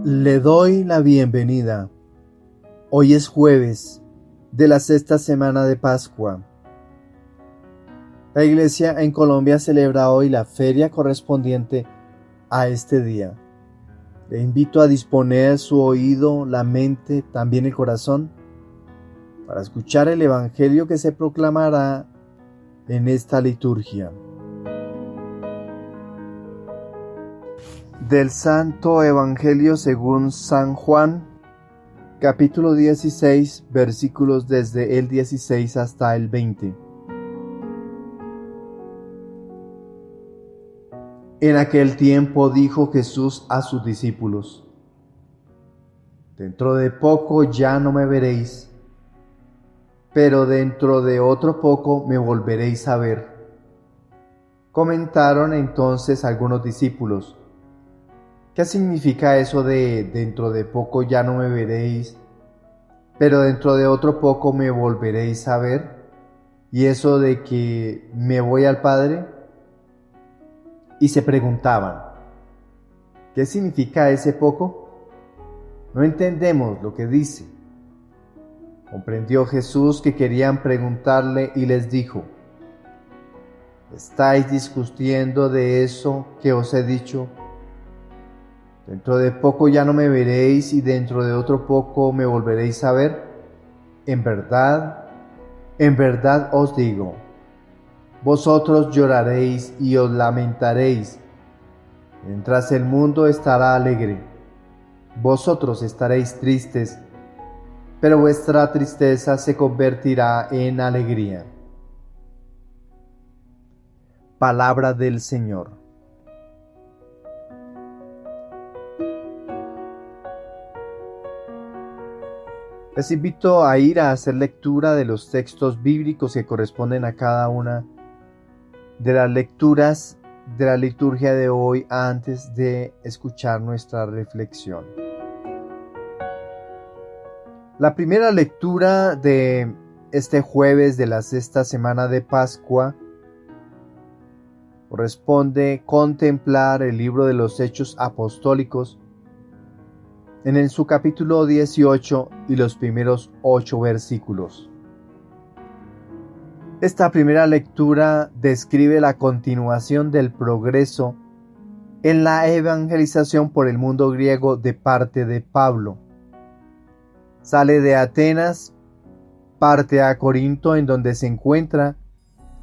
Le doy la bienvenida. Hoy es jueves de la sexta semana de Pascua. La Iglesia en Colombia celebra hoy la feria correspondiente a este día. Le invito a disponer su oído, la mente, también el corazón, para escuchar el Evangelio que se proclamará en esta liturgia. Del Santo Evangelio según San Juan, capítulo 16, versículos desde el 16 hasta el 20. En aquel tiempo dijo Jesús a sus discípulos: Dentro de poco ya no me veréis, pero dentro de otro poco me volveréis a ver. Comentaron entonces algunos discípulos: ¿Qué significa eso de dentro de poco ya no me veréis, pero dentro de otro poco me volveréis a ver? ¿Y eso de que me voy al Padre? Y se preguntaban: ¿qué significa ese poco? No entendemos lo que dice. Comprendió Jesús que querían preguntarle y les dijo: ¿estáis discutiendo de eso que os he dicho? Dentro de poco ya no me veréis y dentro de otro poco me volveréis a ver. En verdad os digo, vosotros lloraréis y os lamentaréis, mientras el mundo estará alegre. Vosotros estaréis tristes, pero vuestra tristeza se convertirá en alegría. Palabra del Señor. Les invito a ir a hacer lectura de los textos bíblicos que corresponden a cada una de las lecturas de la liturgia de hoy antes de escuchar nuestra reflexión. La primera lectura de este jueves de la sexta semana de Pascua corresponde contemplar el libro de los Hechos Apostólicos en su capítulo 18 y los primeros 8 versículos. Esta primera lectura describe la continuación del progreso en la evangelización por el mundo griego de parte de Pablo. Sale de Atenas, parte a Corinto, en donde se encuentra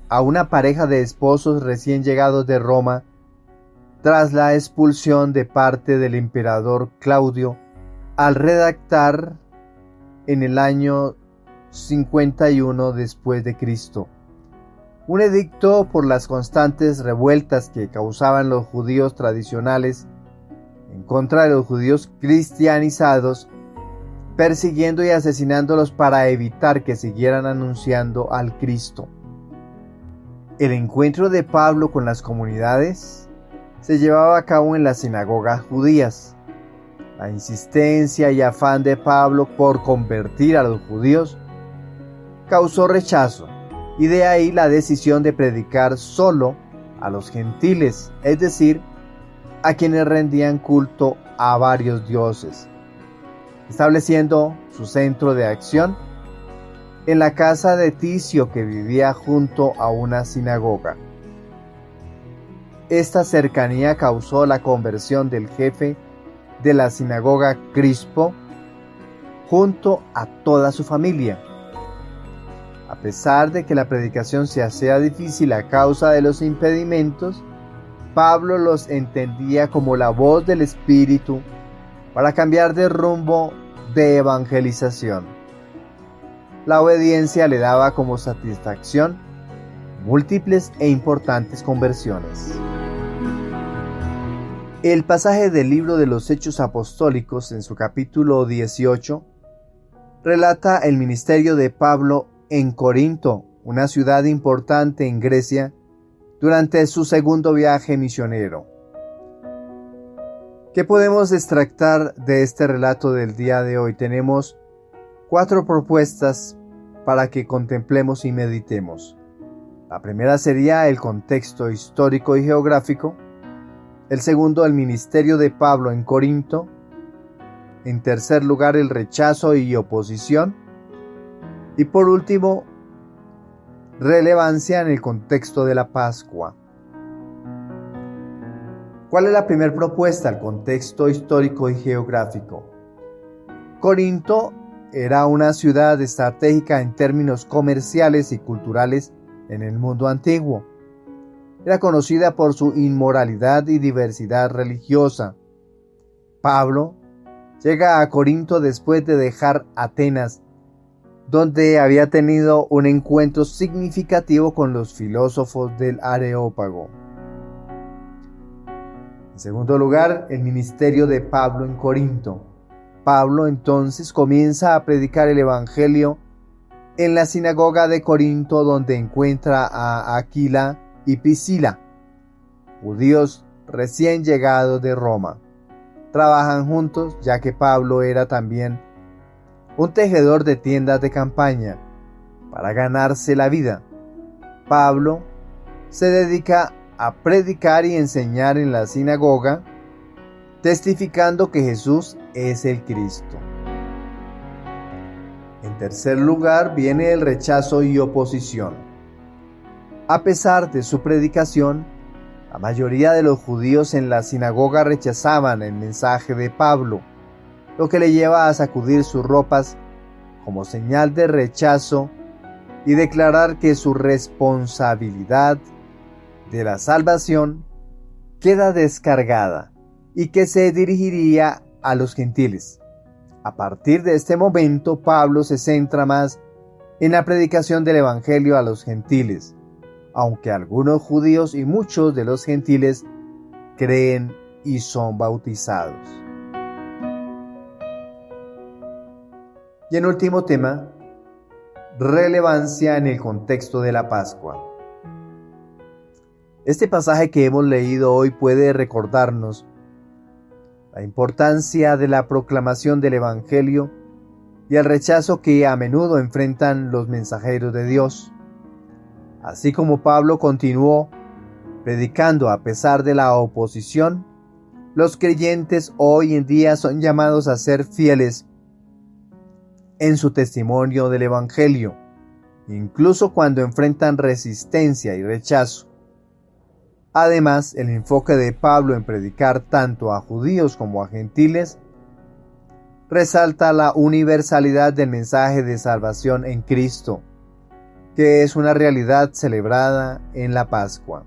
a una pareja de esposos recién llegados de Roma tras la expulsión de parte del emperador Claudio al redactar en el año 51 después de Cristo un edicto por las constantes revueltas que causaban los judíos tradicionales en contra de los judíos cristianizados, persiguiendo y asesinándolos para evitar que siguieran anunciando al Cristo. El encuentro de Pablo con las comunidades se llevaba a cabo en las sinagogas judías. La insistencia y afán de Pablo por convertir a los judíos causó rechazo, y de ahí la decisión de predicar solo a los gentiles, es decir, a quienes rendían culto a varios dioses, estableciendo su centro de acción en la casa de Ticio, que vivía junto a una sinagoga. Esta cercanía causó la conversión del jefe de la sinagoga, Crispo, junto a toda su familia. A pesar de que la predicación se hacía difícil a causa de los impedimentos, Pablo los entendía como la voz del Espíritu para cambiar de rumbo de evangelización. La obediencia le daba como satisfacción múltiples e importantes conversiones. El pasaje del libro de los Hechos Apostólicos en su capítulo 18 relata el ministerio de Pablo en Corinto, una ciudad importante en Grecia, durante su segundo viaje misionero. ¿Qué podemos extractar de este relato del día de hoy? Tenemos 4 propuestas para que contemplemos y meditemos. La primera sería el contexto histórico y geográfico. El segundo, el ministerio de Pablo en Corinto. En tercer lugar, el rechazo y oposición. Y por último, relevancia en el contexto de la Pascua. ¿Cuál es la primera propuesta? El contexto histórico y geográfico. Corinto era una ciudad estratégica en términos comerciales y culturales en el mundo antiguo. Era conocida por su inmoralidad y diversidad religiosa. Pablo llega a Corinto después de dejar Atenas, donde había tenido un encuentro significativo con los filósofos del Areópago. En segundo lugar, el ministerio de Pablo en Corinto. Pablo entonces comienza a predicar el Evangelio en la sinagoga de Corinto, donde encuentra a Aquila y Priscila, judíos recién llegados de Roma. Trabajan juntos, ya que Pablo era también un tejedor de tiendas de campaña para ganarse la vida. Pablo se dedica a predicar y enseñar en la sinagoga, testificando que Jesús es el Cristo. En tercer lugar viene el rechazo y oposición. A pesar de su predicación, la mayoría de los judíos en la sinagoga rechazaban el mensaje de Pablo, lo que le lleva a sacudir sus ropas como señal de rechazo y declarar que su responsabilidad de la salvación queda descargada y que se dirigiría a los gentiles. A partir de este momento, Pablo se centra más en la predicación del Evangelio a los gentiles, aunque algunos judíos y muchos de los gentiles creen y son bautizados. Y en último tema, relevancia en el contexto de la Pascua. Este pasaje que hemos leído hoy puede recordarnos la importancia de la proclamación del Evangelio y el rechazo que a menudo enfrentan los mensajeros de Dios. Así como Pablo continuó predicando a pesar de la oposición, los creyentes hoy en día son llamados a ser fieles en su testimonio del Evangelio, incluso cuando enfrentan resistencia y rechazo. Además, el enfoque de Pablo en predicar tanto a judíos como a gentiles resalta la universalidad del mensaje de salvación en Cristo, que es una realidad celebrada en la Pascua.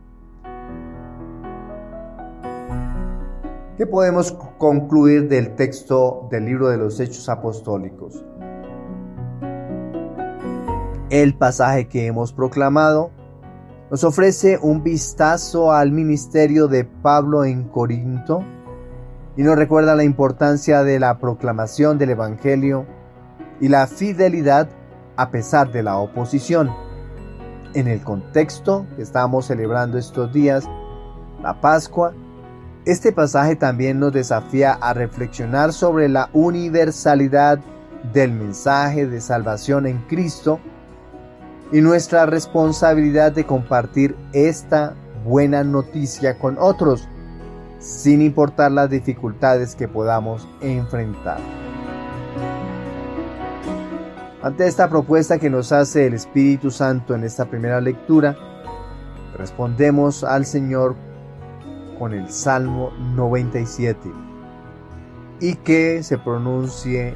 ¿Qué podemos concluir del texto del libro de los Hechos Apostólicos? El pasaje que hemos proclamado nos ofrece un vistazo al ministerio de Pablo en Corinto y nos recuerda la importancia de la proclamación del Evangelio y la fidelidad a pesar de la oposición. En el contexto que estamos celebrando estos días, la Pascua, este pasaje también nos desafía a reflexionar sobre la universalidad del mensaje de salvación en Cristo y nuestra responsabilidad de compartir esta buena noticia con otros, sin importar las dificultades que podamos enfrentar. Ante esta propuesta que nos hace el Espíritu Santo en esta primera lectura, respondemos al Señor con el Salmo 97 y que se pronuncie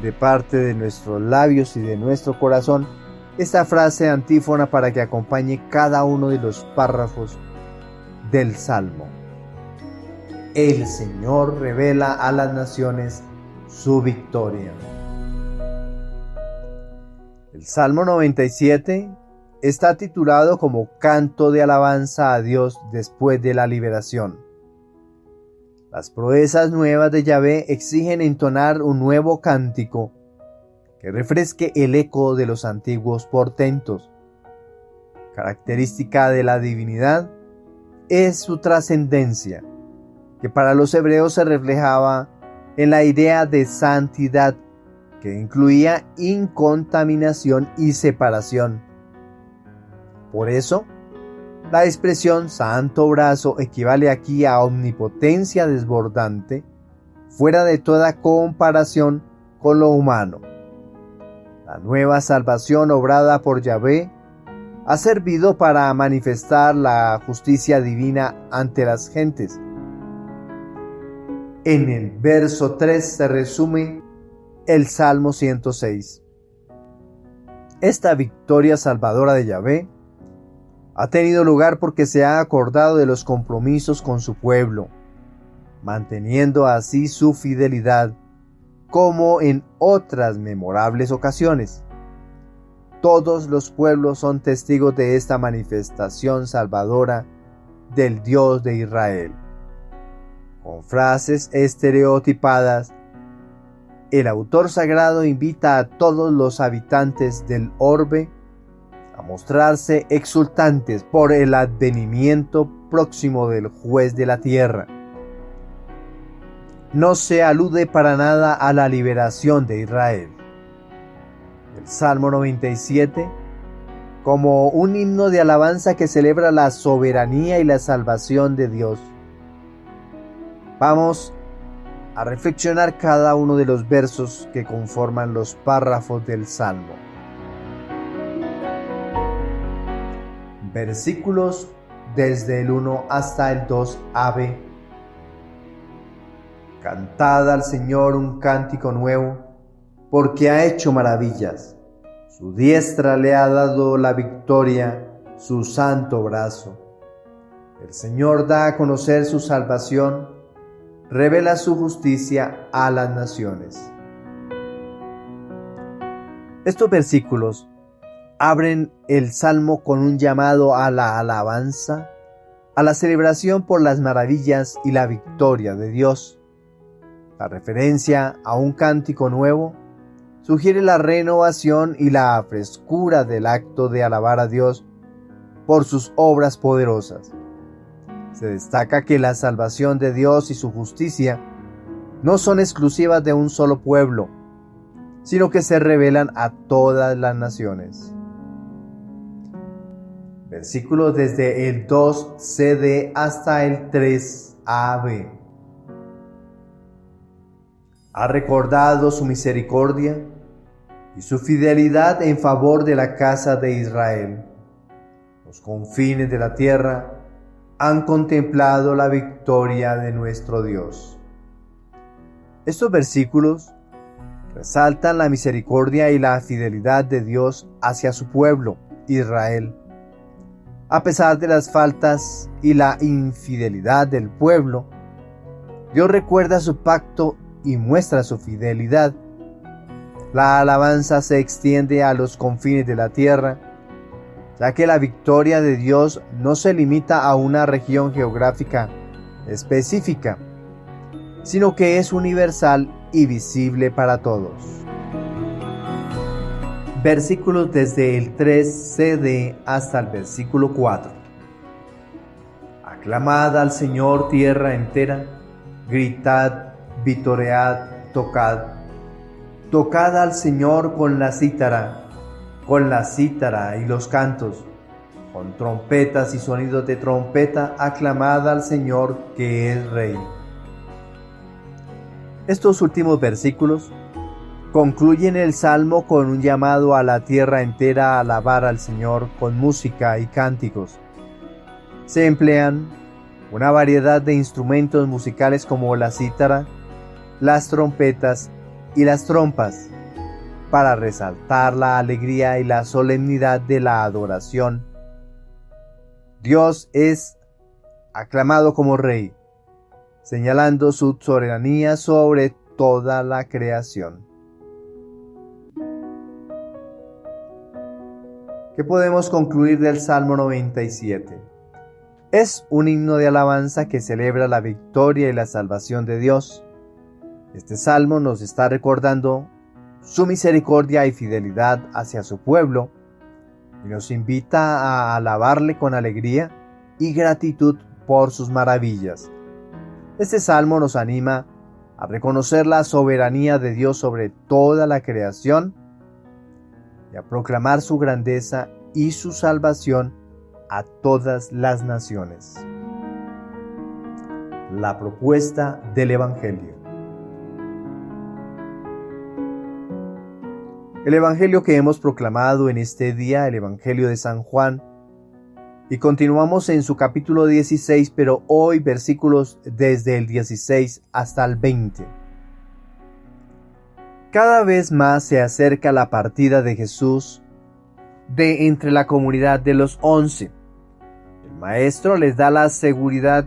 de parte de nuestros labios y de nuestro corazón esta frase antífona para que acompañe cada uno de los párrafos del Salmo. El Señor revela a las naciones su victoria. El Salmo 97 está titulado como Canto de alabanza a Dios después de la liberación. Las proezas nuevas de Yahvé exigen entonar un nuevo cántico que refresque el eco de los antiguos portentos. Característica de la divinidad es su trascendencia, que para los hebreos se reflejaba en la idea de santidad, que incluía incontaminación y separación. Por eso, la expresión santo brazo equivale aquí a omnipotencia desbordante, fuera de toda comparación con lo humano. La nueva salvación obrada por Yahvé ha servido para manifestar la justicia divina ante las gentes. En el verso 3 se resume el Salmo 106. Esta victoria salvadora de Yahvé ha tenido lugar porque se ha acordado de los compromisos con su pueblo, manteniendo así su fidelidad, como en otras memorables ocasiones. Todos los pueblos son testigos de esta manifestación salvadora del Dios de Israel. Con frases estereotipadas, el autor sagrado invita a todos los habitantes del orbe a mostrarse exultantes por el advenimiento próximo del juez de la tierra. No se alude para nada a la liberación de Israel. El Salmo 97, como un himno de alabanza que celebra la soberanía y la salvación de Dios. Vamos a reflexionar cada uno de los versos que conforman los párrafos del Salmo. Versículos desde el 1 hasta el 2ab. Cantad al Señor un cántico nuevo, porque ha hecho maravillas. Su diestra le ha dado la victoria, su santo brazo. El Señor da a conocer su salvación, revela su justicia a las naciones. Estos versículos abren el Salmo con un llamado a la alabanza, a la celebración por las maravillas y la victoria de Dios. La referencia a un cántico nuevo sugiere la renovación y la frescura del acto de alabar a Dios por sus obras poderosas. Se destaca que la salvación de Dios y su justicia no son exclusivas de un solo pueblo, sino que se revelan a todas las naciones. Versículos desde el 2cd hasta el 3ab. Ha recordado su misericordia y su fidelidad en favor de la casa de Israel. Los confines de la tierra han contemplado la victoria de nuestro Dios. Estos versículos resaltan la misericordia y la fidelidad de Dios hacia su pueblo, Israel. A pesar de las faltas y la infidelidad del pueblo, Dios recuerda su pacto y muestra su fidelidad. La alabanza se extiende a los confines de la tierra, ya que la victoria de Dios no se limita a una región geográfica específica, sino que es universal y visible para todos. Versículos desde el 3cd hasta el versículo 4. Aclamad al Señor tierra entera, gritad, vitoread, tocad. Tocad al Señor con la cítara y los cantos, con trompetas y sonidos de trompeta, aclamad al Señor que es Rey. Estos últimos versículos concluyen el Salmo con un llamado a la tierra entera a alabar al Señor con música y cánticos. Se emplean una variedad de instrumentos musicales como la cítara, las trompetas y las trompas, para resaltar la alegría y la solemnidad de la adoración. Dios es aclamado como Rey, señalando su soberanía sobre toda la creación. ¿Qué podemos concluir del Salmo 97? Es un himno de alabanza que celebra la victoria y la salvación de Dios. Este salmo nos está recordando su misericordia y fidelidad hacia su pueblo y nos invita a alabarle con alegría y gratitud por sus maravillas. Este salmo nos anima a reconocer la soberanía de Dios sobre toda la creación y a proclamar su grandeza y su salvación a todas las naciones. La propuesta del Evangelio. El Evangelio que hemos proclamado en este día, el Evangelio de San Juan, y continuamos en su capítulo 16, pero hoy versículos desde el 16 hasta el 20. Cada vez más se acerca la partida de Jesús de entre la comunidad de los 11. El Maestro les da la seguridad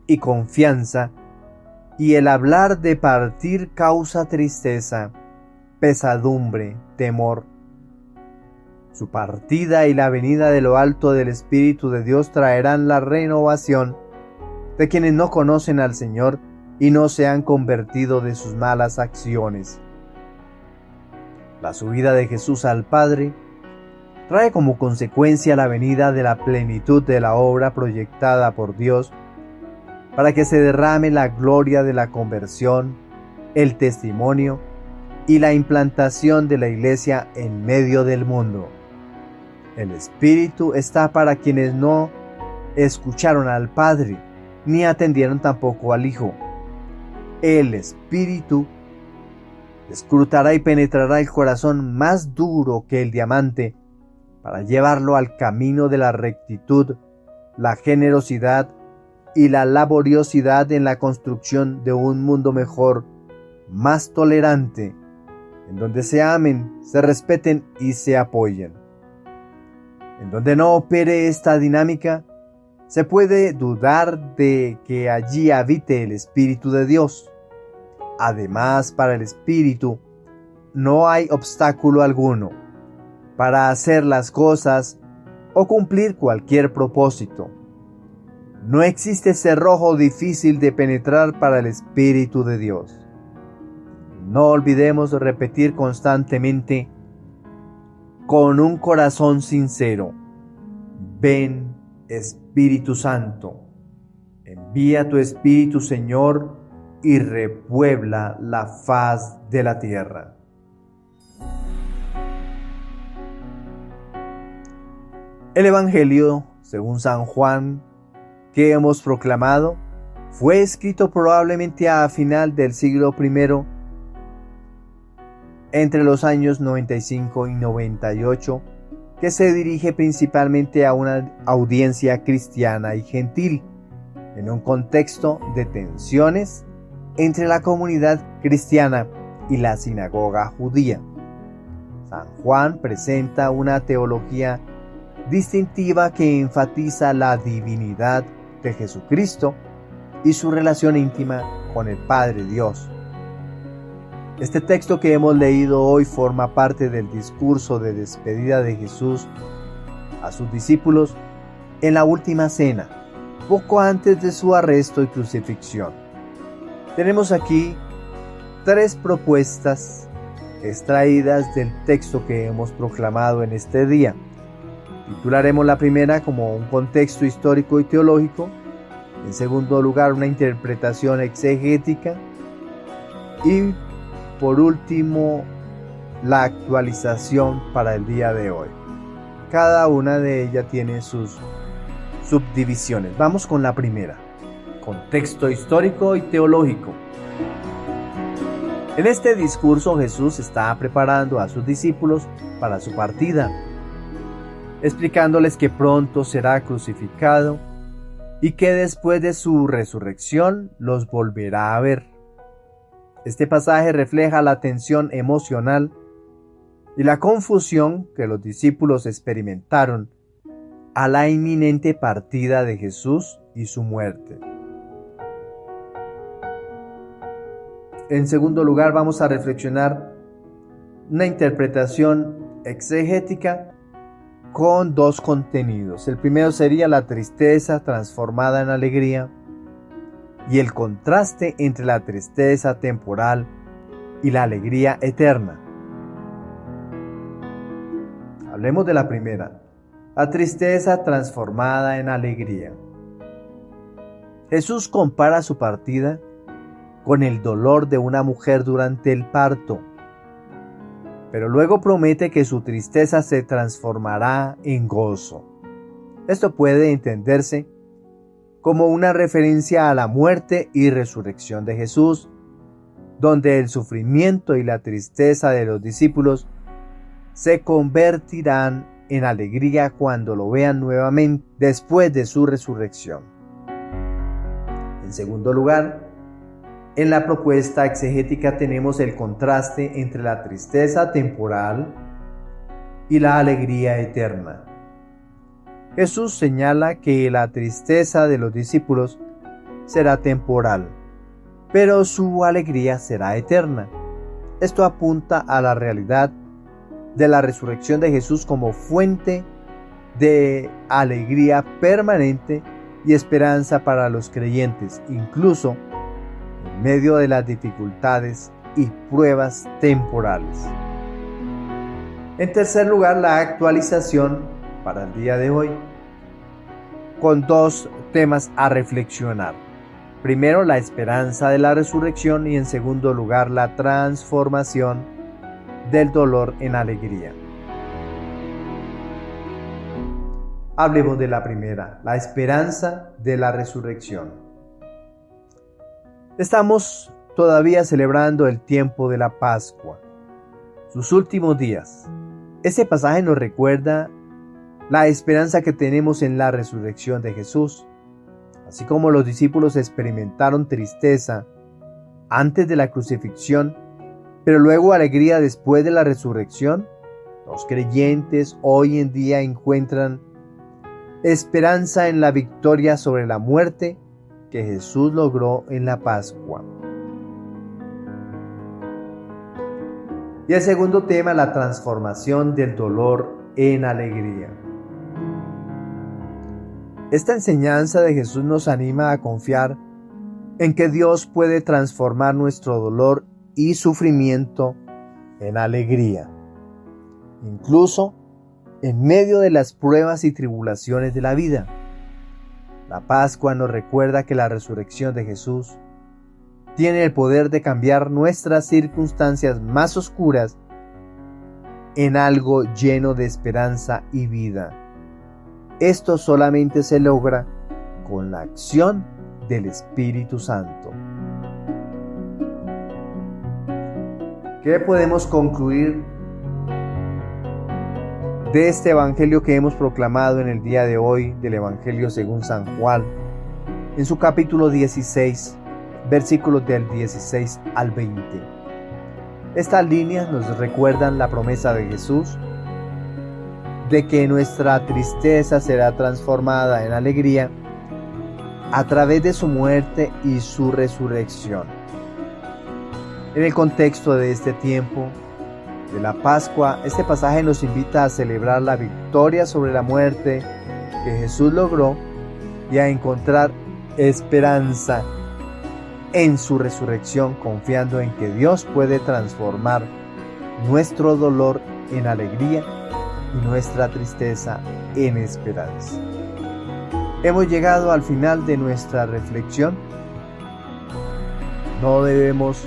y confianza, y el hablar de partir causa tristeza, pesadumbre, temor. Su partida y la venida de lo alto del Espíritu de Dios traerán la renovación de quienes no conocen al Señor y no se han convertido de sus malas acciones. La subida de Jesús al Padre trae como consecuencia la venida de la plenitud de la obra proyectada por Dios para que se derrame la gloria de la conversión, el testimonio y la implantación de la Iglesia en medio del mundo. El Espíritu está para quienes no escucharon al Padre, ni atendieron tampoco al Hijo. El Espíritu escrutará y penetrará el corazón más duro que el diamante, para llevarlo al camino de la rectitud, la generosidad y la laboriosidad en la construcción de un mundo mejor, más tolerante, en donde se amen, se respeten y se apoyen. En donde no opere esta dinámica, se puede dudar de que allí habite el Espíritu de Dios. Además, para el Espíritu no hay obstáculo alguno para hacer las cosas o cumplir cualquier propósito. No existe cerrojo difícil de penetrar para el Espíritu de Dios. No olvidemos repetir constantemente con un corazón sincero: ven, Espíritu Santo, envía tu Espíritu, Señor, y repuebla la faz de la tierra. El Evangelio, según San Juan, que hemos proclamado, fue escrito probablemente a final del siglo I, entre los años 95 y 98, que se dirige principalmente a una audiencia cristiana y gentil, en un contexto de tensiones entre la comunidad cristiana y la sinagoga judía. San Juan presenta una teología distintiva que enfatiza la divinidad de Jesucristo y su relación íntima con el Padre Dios. Este texto que hemos leído hoy forma parte del discurso de despedida de Jesús a sus discípulos en la última cena, poco antes de su arresto y crucifixión. Tenemos aquí 3 propuestas extraídas del texto que hemos proclamado en este día. Titularemos la primera como un contexto histórico y teológico, en segundo lugar una interpretación exegética y por último la actualización para el día de hoy. Cada una de ellas tiene sus subdivisiones. Vamos con la primera: contexto histórico y teológico. En este discurso Jesús está preparando a sus discípulos para su partida, explicándoles que pronto será crucificado y que después de su resurrección los volverá a ver. Este pasaje refleja la tensión emocional y la confusión que los discípulos experimentaron a la inminente partida de Jesús y su muerte. En segundo lugar, vamos a reflexionar una interpretación exegética con 2 contenidos. El primero sería la tristeza transformada en alegría y el contraste entre la tristeza temporal y la alegría eterna. Hablemos de la primera, la tristeza transformada en alegría. Jesús compara su partida con el dolor de una mujer durante el parto, pero luego promete que su tristeza se transformará en gozo. Esto puede entenderse como una referencia a la muerte y resurrección de Jesús, donde el sufrimiento y la tristeza de los discípulos se convertirán en alegría cuando lo vean nuevamente después de su resurrección. En segundo lugar, en la propuesta exegética tenemos el contraste entre la tristeza temporal y la alegría eterna. Jesús señala que la tristeza de los discípulos será temporal, pero su alegría será eterna. Esto apunta a la realidad de la resurrección de Jesús como fuente de alegría permanente y esperanza para los creyentes, incluso en medio de las dificultades y pruebas temporales. En tercer lugar, la actualización para el día de hoy, con dos temas a reflexionar. Primero, la esperanza de la resurrección y en segundo lugar, la transformación del dolor en alegría. Hablemos de la primera, la esperanza de la resurrección. Estamos todavía celebrando el tiempo de la Pascua, sus últimos días. Este pasaje nos recuerda la esperanza que tenemos en la resurrección de Jesús. Así como los discípulos experimentaron tristeza antes de la crucifixión, pero luego alegría después de la resurrección, los creyentes hoy en día encuentran esperanza en la victoria sobre la muerte que Jesús logró en la Pascua. Y el segundo tema, la transformación del dolor en alegría. Esta enseñanza de Jesús nos anima a confiar en que Dios puede transformar nuestro dolor y sufrimiento en alegría, incluso en medio de las pruebas y tribulaciones de la vida. La Pascua nos recuerda que la resurrección de Jesús tiene el poder de cambiar nuestras circunstancias más oscuras en algo lleno de esperanza y vida. Esto solamente se logra con la acción del Espíritu Santo. ¿Qué podemos concluir de este Evangelio que hemos proclamado en el día de hoy, del Evangelio según San Juan, en su capítulo 16, versículos del 16 al 20? Estas líneas nos recuerdan la promesa de Jesús de que nuestra tristeza será transformada en alegría a través de su muerte y su resurrección. En el contexto de este tiempo de la Pascua, este pasaje nos invita a celebrar la victoria sobre la muerte que Jesús logró y a encontrar esperanza en su resurrección, confiando en que Dios puede transformar nuestro dolor en alegría y nuestra tristeza en esperanza. Hemos llegado al final de nuestra reflexión. No debemos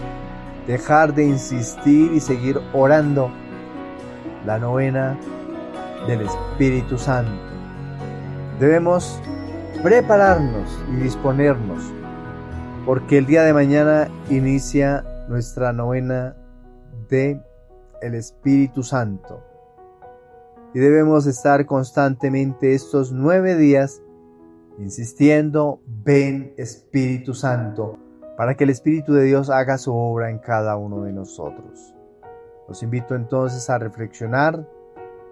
dejar de insistir y seguir orando la novena del Espíritu Santo. Debemos prepararnos y disponernos, porque el día de mañana inicia nuestra novena del Espíritu Santo. Y debemos estar constantemente estos 9 días insistiendo: ven Espíritu Santo, para que el Espíritu de Dios haga su obra en cada uno de nosotros. Los invito entonces a reflexionar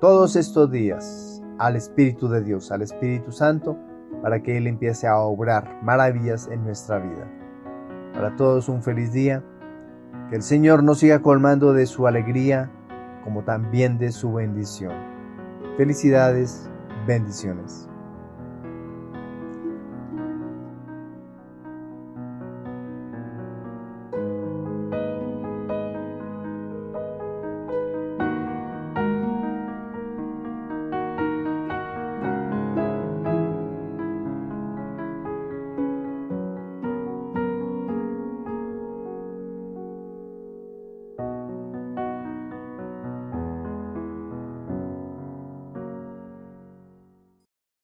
todos estos días al Espíritu de Dios, al Espíritu Santo, para que Él empiece a obrar maravillas en nuestra vida. Para todos un feliz día, que el Señor nos siga colmando de su alegría, como también de su bendición. Felicidades, bendiciones.